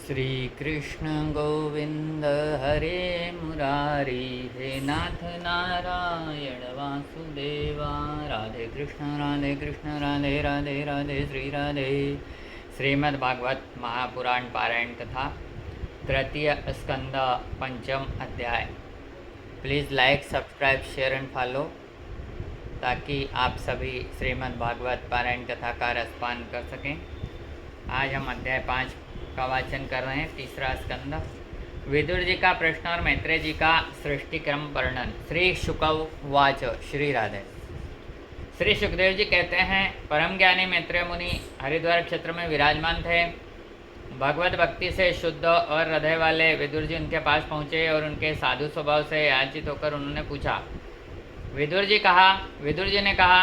श्री कृष्ण गोविंद हरे मुरारी, हे नाथ नारायण वासुदेवा। राधे कृष्ण राधे कृष्ण राधे राधे राधे श्री राधे। श्रीमद् भागवत महापुराण पारायण कथा, तृतीय स्कंद, पंचम अध्याय। Please like, subscribe, share and follow, ताकि आप सभी श्रीमद् भागवत पारायण कथा का रसपान कर सकें। आज हम अध्याय 5 का वाचन कर रहे हैं। तीसरा स्कंद, विदुर जी का प्रश्न और मैत्रेय जी का सृष्टि क्रम वर्णन। श्री शुकव वाच। श्री राधे। श्री सुखदेव जी कहते हैं, परम ज्ञानी मैत्रेय मुनि हरिद्वार क्षेत्र में विराजमान थे। भगवत भक्ति से शुद्ध और हृदय वाले विदुर जी उनके पास पहुँचे और उनके साधु स्वभाव से आचित होकर उन्होंने पूछा। विदुर जी ने कहा,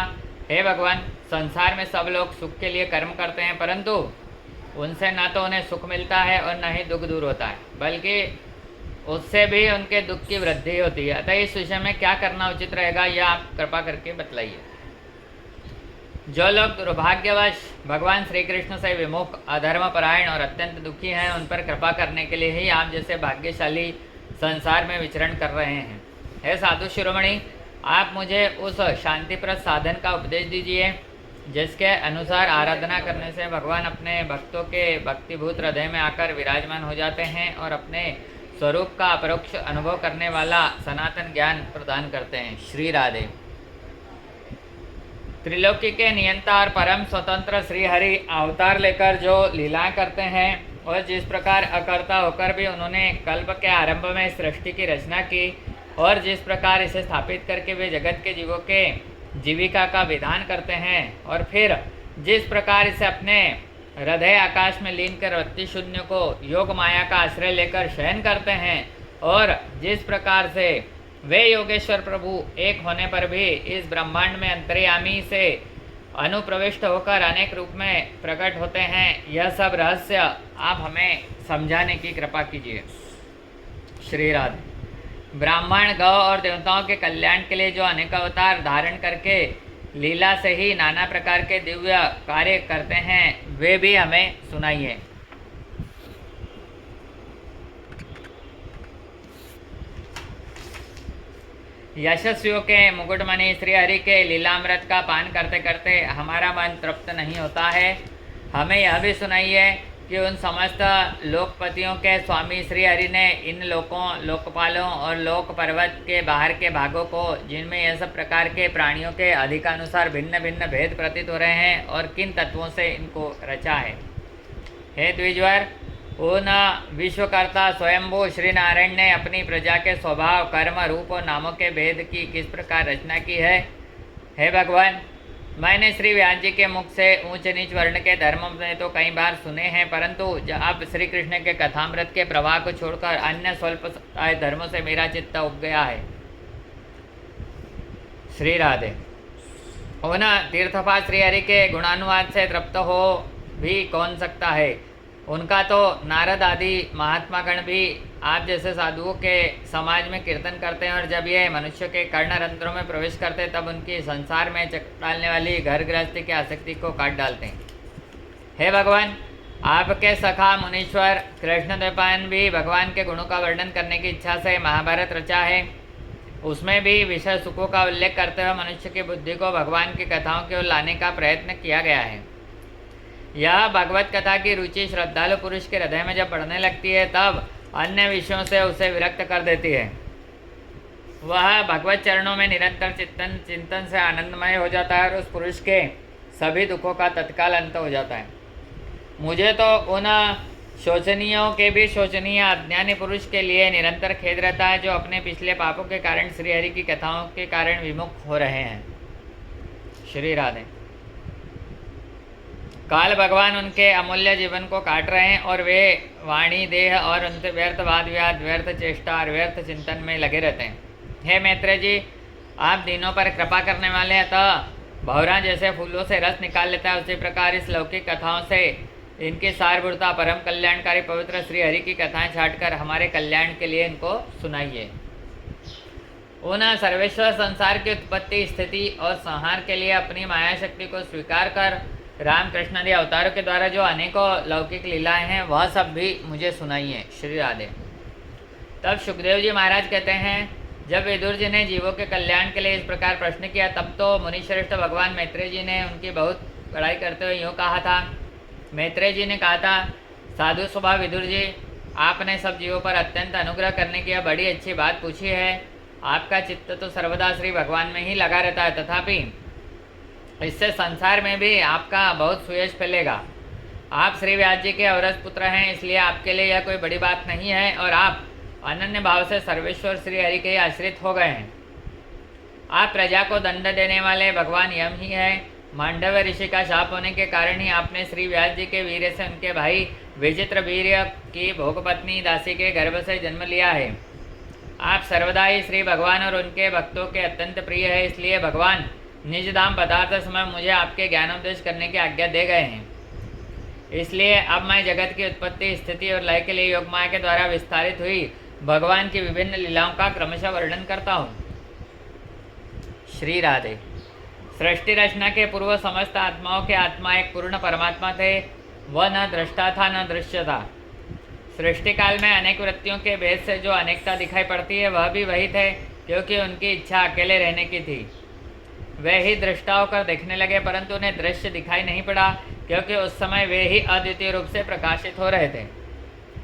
हे भगवान, संसार में सब लोग सुख के लिए कर्म करते हैं, परंतु उनसे न तो उन्हें सुख मिलता है और न ही दुख दूर होता है, बल्कि उससे भी उनके दुख की वृद्धि होती है। अतः इस विषय में क्या करना उचित रहेगा, यह आप कृपा करके बतलाइए। जो लोग दुर्भाग्यवश भगवान श्री कृष्ण से विमुख, अधर्मपरायण और अत्यंत दुखी हैं, उन पर कृपा करने के लिए ही आप जैसे भाग्यशाली संसार में विचरण कर रहे हैं। हे साधु शिरोमणि, आप मुझे उस शांतिप्रद साधन का उपदेश दीजिए जिसके अनुसार आराधना करने से भगवान अपने भक्तों के भक्तिभूत हृदय में आकर विराजमान हो जाते हैं और अपने स्वरूप का अपरोक्ष अनुभव करने वाला सनातन ज्ञान प्रदान करते हैं। श्री राधे। त्रिलोकी के नियंता और परम स्वतंत्र श्री हरि अवतार लेकर जो लीलाएं करते हैं और जिस प्रकार अकर्ता होकर भी उन्होंने कल्प के आरंभ में सृष्टि की रचना की और जिस प्रकार इसे स्थापित करके वे जगत के जीवों के जीविका का विधान करते हैं और फिर जिस प्रकार इसे अपने हृदय आकाश में लीन कर वृत्ति शून्य को योग माया का आश्रय लेकर शयन करते हैं और जिस प्रकार से वे योगेश्वर प्रभु एक होने पर भी इस ब्रह्मांड में अंतर्यामी से अनुप्रविष्ट होकर अनेक रूप में प्रकट होते हैं, यह सब रहस्य आप हमें समझाने की कृपा कीजिए। श्री राधे। ब्राह्मण, गौ और देवताओं के कल्याण के लिए जो अनेक अवतार धारण करके लीला से ही नाना प्रकार के दिव्य कार्य करते हैं, वे भी हमें सुनाइए। यशस्वियों के मुकुटमणि श्री हरि के लीलामृत का पान करते करते हमारा मन तृप्त नहीं होता है। हमें यह भी सुनाइए कि उन समस्त लोकपतियों के स्वामी श्री हरि ने इन लोकों, लोकपालों और लोक पर्वत के बाहर के भागों को, जिनमें यह सब प्रकार के प्राणियों के अधिकानुसार भिन्न भिन्न भेद प्रतीत हो रहे हैं, और किन तत्वों से इनको रचा है। हे द्विजवर, उन विश्वकर्ता स्वयंभू श्री नारायण ने अपनी प्रजा के स्वभाव, कर्म, रूप और नामों के भेद की किस प्रकार रचना की है। हे भगवान, मैंने श्री व्यास जी के मुख से ऊंच नीच वर्ण के धर्म में तो कई बार सुने हैं, परंतु अब श्री कृष्ण के कथामृत के प्रवाह को छोड़कर अन्य स्वल्प धर्मों से मेरा चित्त उब गया है। श्री राधे। उन तीर्थपाल श्री हरि के गुणानुवाद से तृप्त हो भी कौन सकता है। उनका तो नारद आदि महात्मागण भी आप जैसे साधुओं के समाज में कीर्तन करते हैं, और जब ये मनुष्य के कर्णरंध्रों में प्रवेश करते हैं तब उनकी संसार में डालने वाली घर गृहस्थी की आसक्ति को काट डालते हैं। हे भगवान, आपके सखा मुनीश्वर कृष्णद्वैपायन भी भगवान के गुणों का वर्णन करने की इच्छा से महाभारत रचा है। उसमें भी विषय सुखों का उल्लेख करते हुए मनुष्य की बुद्धि को भगवान की कथाओं की ओर लाने का प्रयत्न किया गया है। यह भगवत कथा की रुचि श्रद्धालु पुरुष के हृदय में जब बढ़ने लगती है, तब अन्य विषयों से उसे विरक्त कर देती है। वह भगवत चरणों में निरंतर चिंतन से आनंदमय हो जाता है और उस पुरुष के सभी दुखों का तत्काल अंत हो जाता है। मुझे तो उन शोचनीयों के भी शोचनीय अज्ञानी पुरुष के लिए निरंतर खेद रहता है, जो अपने पिछले पापों के कारण श्रीहरि की कथाओं के कारण विमुख हो रहे हैं। श्री राधे। काल भगवान उनके अमूल्य जीवन को काट रहे हैं और वे वाणी, देह और उनसे व्यर्थ वाद विवाद, व्यर्थ चेष्टा और व्यर्थ चिंतन में लगे रहते हैं। हे मैत्रेय जी, आप दीनों पर कृपा करने वाले हैं, तो भौरा जैसे फूलों से रस निकाल लेता है, उसी प्रकार इस लौकिक कथाओं से इनकी सारभूता परम कल्याणकारी पवित्र श्री हरि की कथाएं छाटकर हमारे कल्याण के लिए इनको सुनाइए। उन सर्वेश्वर संसार की उत्पत्ति, स्थिति और संहार के लिए अपनी माया शक्ति को स्वीकार कर रामकृष्ण आदि अवतारों के द्वारा जो अनेकों लौकिक लीलाएं हैं वह सब भी मुझे सुनाइए। श्री राधे। तब सुखदेव जी महाराज कहते हैं, जब विदुर जी ने जीवों के कल्याण के लिए इस प्रकार प्रश्न किया तब तो मुनिश्रेष्ठ भगवान मैत्रेय जी ने उनकी बहुत बड़ाई करते हुए यूँ कहा था। मैत्रेय जी ने कहा था, साधु स्वभाव विदुर जी, आपने सब जीवों पर अत्यंत अनुग्रह करने की यह बड़ी अच्छी बात पूछी है। आपका चित्त तो सर्वदा श्री भगवान में ही लगा रहता है, तथापि इससे संसार में भी आपका बहुत सुयश फैलेगा। आप श्री व्यास जी के अवरज पुत्र हैं, इसलिए आपके लिए यह कोई बड़ी बात नहीं है और आप अनन्य भाव से सर्वेश्वर श्री हरि के आश्रित हो गए हैं। आप प्रजा को दंड देने वाले भगवान यम ही हैं। मांडव्य ऋषि का शाप होने के कारण ही आपने श्री व्यास जी के वीर्य से उनके भाई विचित्र वीर्य की भोगपत्नी दासी के गर्भ से जन्म लिया है। आप सर्वदा ही श्री भगवान और उनके भक्तों के अत्यंत प्रिय है, इसलिए भगवान निज धाम पदार्थ समय मुझे आपके ज्ञानोपदेश करने की आज्ञा दे गए हैं। इसलिए अब मैं जगत की उत्पत्ति, स्थिति और लय के लिए योग माया के द्वारा विस्तारित हुई भगवान की विभिन्न लीलाओं का क्रमशः वर्णन करता हूँ। श्री राधे। सृष्टि रचना के पूर्व समस्त आत्माओं के आत्मा एक पूर्ण परमात्मा थे। वह न दृष्टा था न दृश्य था। सृष्टि काल में अनेक वृत्तियों के भेद से जो अनेकता दिखाई पड़ती है वह भी वही थे, क्योंकि उनकी इच्छा अकेले रहने की थी। वे ही दृष्टा होकर देखने लगे, परंतु उन्हें दृश्य दिखाई नहीं पड़ा, क्योंकि उस समय वे ही अद्वितीय रूप से प्रकाशित हो रहे थे।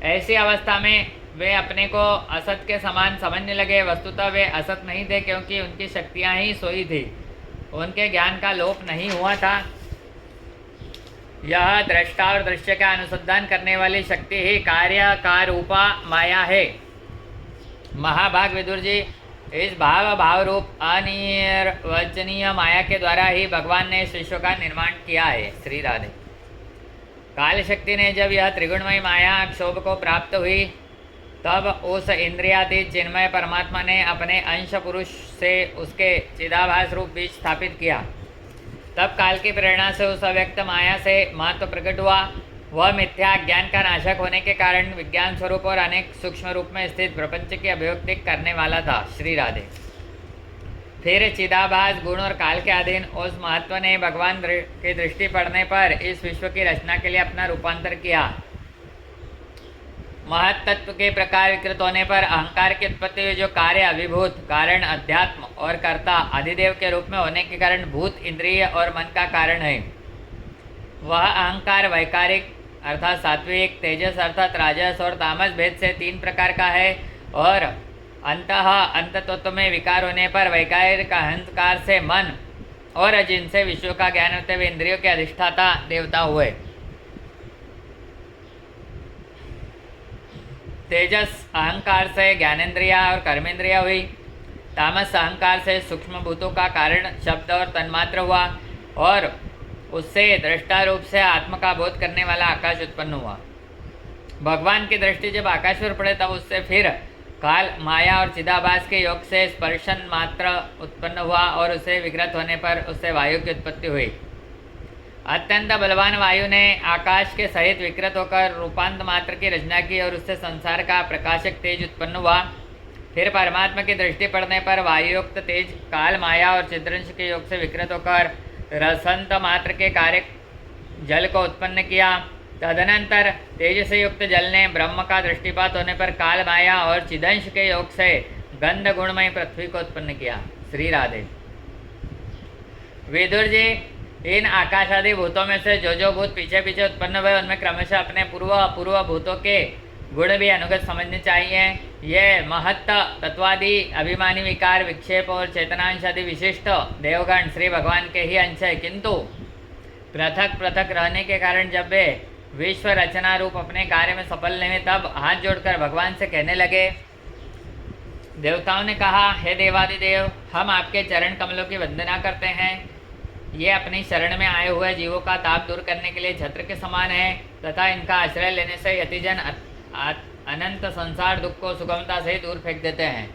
ऐसी अवस्था में वे अपने को असत के समान समझने लगे। वस्तुतः वे असत नहीं थे, क्योंकि उनकी शक्तियाँ ही सोई थी, उनके ज्ञान का लोप नहीं हुआ था। यह दृष्टा और दृश्य का अनुसंधान करने वाली शक्ति ही कार्य का रूपा माया है। महाभाग विदुर जी, इस भाव रूप अनिर्वचनीय माया के द्वारा ही भगवान ने इस विश्व का निर्माण किया है। श्री राधे। काल शक्ति ने जब यह त्रिगुणमय माया क्षोभ को प्राप्त हुई तब उस इंद्रियातीत चिन्मय परमात्मा ने अपने अंश पुरुष से उसके चिदाभास रूप बीज स्थापित किया। तब काल की प्रेरणा से उस अव्यक्त माया से महत्व प्रकट हुआ। वह मिथ्या ज्ञान का नाशक होने के कारण विज्ञान स्वरूप और अनेक सूक्ष्म रूप में स्थित प्रपंच की अभिव्यक्ति करने वाला था। श्री राधे। फिर चिदाभास गुण और काल के अधीन उस महत्व ने भगवान की दृष्टि पड़ने पर इस विश्व की रचना के लिए अपना रूपांतर किया। महत्त्व के प्रकार विकृत होने पर अहंकार की उत्पत्ति हुई, जो कार्य अभिभूत, कारण अध्यात्म और कर्ता अधिदेव के रूप में होने के कारण भूत, इंद्रिय और मन का कारण है। वह अहंकार वैकारिक अर्थात सात्विक, तेजस अर्थात राजस और तामस भेद से 3 प्रकार का है और अंत तत्व में विकार होने पर वैकारिक अहंकार से मन और जिनसे विश्व का ज्ञान होते हुए इंद्रियों के अधिष्ठाता देवता हुए। तेजस अहंकार से ज्ञानेन्द्रिया और कर्मेंद्रिया हुई। तामस अहंकार से सूक्ष्म भूतों का कारण शब्द और तन्मात्र हुआ और उससे दृष्टा रूप से आत्मा का बोध करने वाला आकाश उत्पन्न हुआ। भगवान की दृष्टि जब आकाश पर पड़े तब उससे फिर काल, माया और चिदाभास के योग से स्पर्शन मात्र उत्पन्न हुआ और उसे विकृत होने पर उससे वायु की उत्पत्ति हुई। अत्यंत बलवान वायु ने आकाश के सहित विकृत होकर रूपांत मात्र की रचना की और उससे संसार का प्रकाशक तेज उत्पन्न हुआ। फिर परमात्मा की दृष्टि पड़ने पर वायुयुक्त तेज काल, माया और चिद्रंश के योग से विकृत होकर रसंत मात्र के कार्य जल को उत्पन्न किया। तदनंतर तेज से युक्त जल ने ब्रह्म का दृष्टिपात होने पर काल, माया और चिदंश के योग से गंध गुणमय पृथ्वी को उत्पन्न किया। श्री राधे। विदुर जी, इन आकाश आदि भूतों में से जो भूत पीछे पीछे उत्पन्न हुए उनमें क्रमशः अपने पूर्व अपूर्व भूतों के गुण भी अनुगत समझने चाहिए। ये महत्त तत्वादि अभिमानी विकार, विक्षेप और चेतनांश आदि विशिष्ट देवगण श्री भगवान के ही अंश है, किंतु पृथक पृथक रहने के कारण जब वे विश्व रचना रूप अपने कार्य में सफल नहीं हुए तब हाथ जोड़कर भगवान से कहने लगे। देवताओं ने कहा, हे देवादिदेव, हम आपके चरण कमलों की वंदना करते हैं। ये अपनी शरण में आए हुए जीवों का ताप दूर करने के लिए छत्र के समान है तथा इनका आश्रय लेने से यतिजन अनंत संसार दुख को सुगमता से दूर फेंक देते हैं।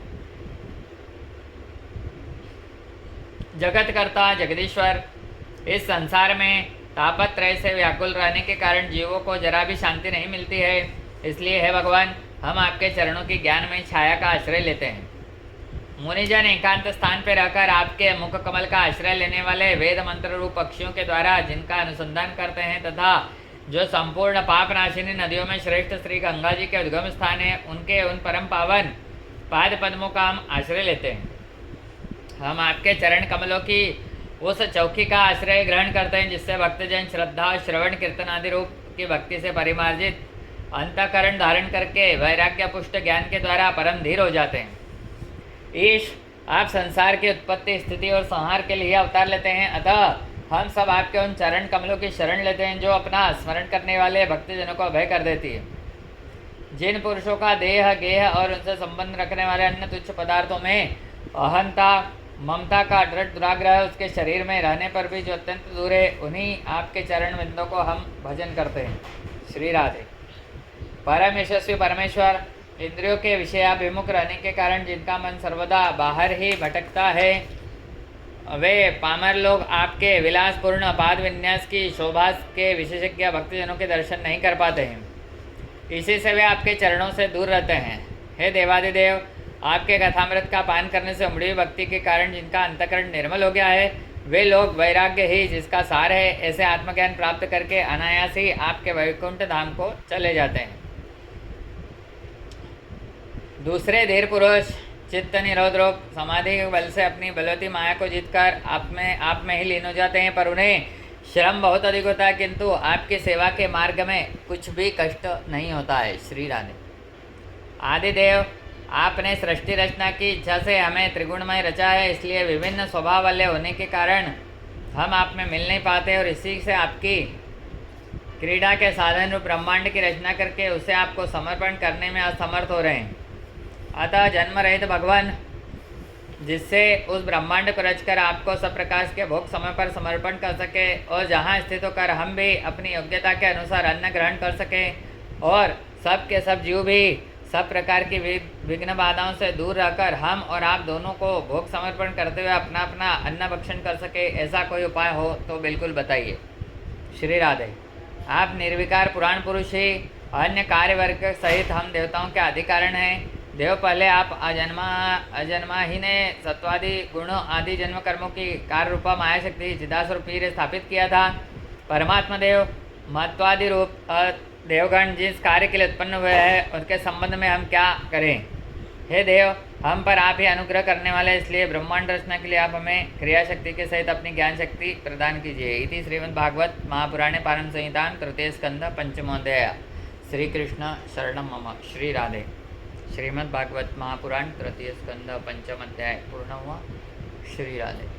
जगतकर्ता जगदीश्वर, इस संसार में तापत्रय से व्याकुल रहने के कारण जीवों को जरा भी शांति नहीं मिलती है। इसलिए हे भगवान, हम आपके चरणों की ज्ञान में छाया का आश्रय लेते हैं। मुनिजन एकांत स्थान पर रहकर आपके मुख कमल का आश्रय लेने वाले वेद मंत्र रूप पक्षियों के द्वारा जिनका अनुसंधान करते हैं तथा जो संपूर्ण पाप नाशिनी नदियों में श्रेष्ठ श्री गंगा जी के उद्गम स्थान है, उनके उन परम पावन पाद पद्मों का हम आश्रय लेते हैं। हम आपके चरण कमलों की उस चौकी का आश्रय ग्रहण करते हैं जिससे भक्तजन श्रद्धा श्रवण कीर्तन आदि रूप की भक्ति से परिमार्जित अंतःकरण धारण करके वैराग्य पुष्ट ज्ञान के द्वारा परम धीर हो जाते हैं। ईश, आप संसार की उत्पत्ति स्थिति और संहार के लिए अवतार लेते हैं, अतः हम सब आपके उन चरण कमलों की शरण लेते हैं जो अपना स्मरण करने वाले भक्तजनों को अभय कर देती है। जिन पुरुषों का देह गेह और उनसे संबंध रखने वाले अन्य तुच्छ पदार्थों में अहंता ममता का दृढ़ दुराग्रह उसके शरीर में रहने पर भी जो अत्यंत दूर है, उन्हीं आपके चरण बिंदों को हम भजन करते हैं। श्री राधे। परम यशस्वी परमेश्वर, इंद्रियों के विषयाभिमुख रहने के कारण जिनका मन सर्वदा बाहर ही भटकता है, वे पामर लोग आपके विलासपूर्ण पाद विन्यास की शोभा के विशेषज्ञ भक्तजनों के दर्शन नहीं कर पाते हैं। इसी से वे आपके चरणों से दूर रहते हैं। हे देवादिदेव, आपके कथामृत का पान करने से उमड़ी भक्ति के कारण जिनका अंतःकरण निर्मल हो गया है, वे लोग वैराग्य ही जिसका सार है, ऐसे आत्मज्ञान प्राप्त करके अनायास ही आपके वैकुंठ धाम को चले जाते हैं। दूसरे धीर पुरुष चित्त निरोध रूप समाधि के बल से अपनी बलवती माया को जीतकर आप में ही लीन हो जाते हैं, पर उन्हें श्रम बहुत अधिक होता है, किंतु आपकी सेवा के मार्ग में कुछ भी कष्ट नहीं होता है। श्री राधे। आदिदेव, आपने सृष्टि रचना की इच्छा से हमें त्रिगुणमय रचा है, इसलिए विभिन्न स्वभाव वाले होने के कारण हम आप में मिल नहीं पाते और इसी से आपकी क्रीड़ा के साधन रूप ब्रह्मांड की रचना करके उसे आपको समर्पण करने में असमर्थ हो रहे हैं। अतः जन्म रहित भगवान, जिससे उस ब्रह्मांड को रचकर आपको सब प्रकाश के भोग समय पर समर्पण कर सके और जहाँ स्थित होकर हम भी अपनी योग्यता के अनुसार अन्न ग्रहण कर सकें और सब के सब जीव भी सब प्रकार की विघ्न बाधाओं से दूर रहकर हम और आप दोनों को भोग समर्पण करते हुए अपना अपना अन्न भक्षण कर सके, ऐसा कोई उपाय हो तो बिल्कुल बताइए। श्री राधे। आप निर्विकार पुराण पुरुष ही अन्य कार्य वर्ग सहित हम देवताओं के आदि कारण हैं। देव, पहले आप अजन्मा ही ने सत्वादि गुण आदि जन्म कर्मों की कार्य रूपा माया शक्ति चिदास्वरूप ही स्थापित किया था। परमात्मा देव महत्वादि रूप देवगण जिस कार्य के लिए उत्पन्न हुए हैं उनके संबंध में हम क्या करें। हे देव, हम पर आप ही अनुग्रह करने वाले, इसलिए ब्रह्मांड रचना के लिए आप हमें क्रिया शक्ति के सहित अपनी ज्ञान शक्ति प्रदान कीजिए। इति श्रीमद् भागवत महापुराणे पारण संहितां तृतीय स्कंध पंचमोऽध्याय। श्री कृष्ण शरणं मम। श्री राधे। श्रीमद् भागवत महापुराण तृतीय स्कंध पंचम अध्याय पूर्ण हुआ। श्री राधे।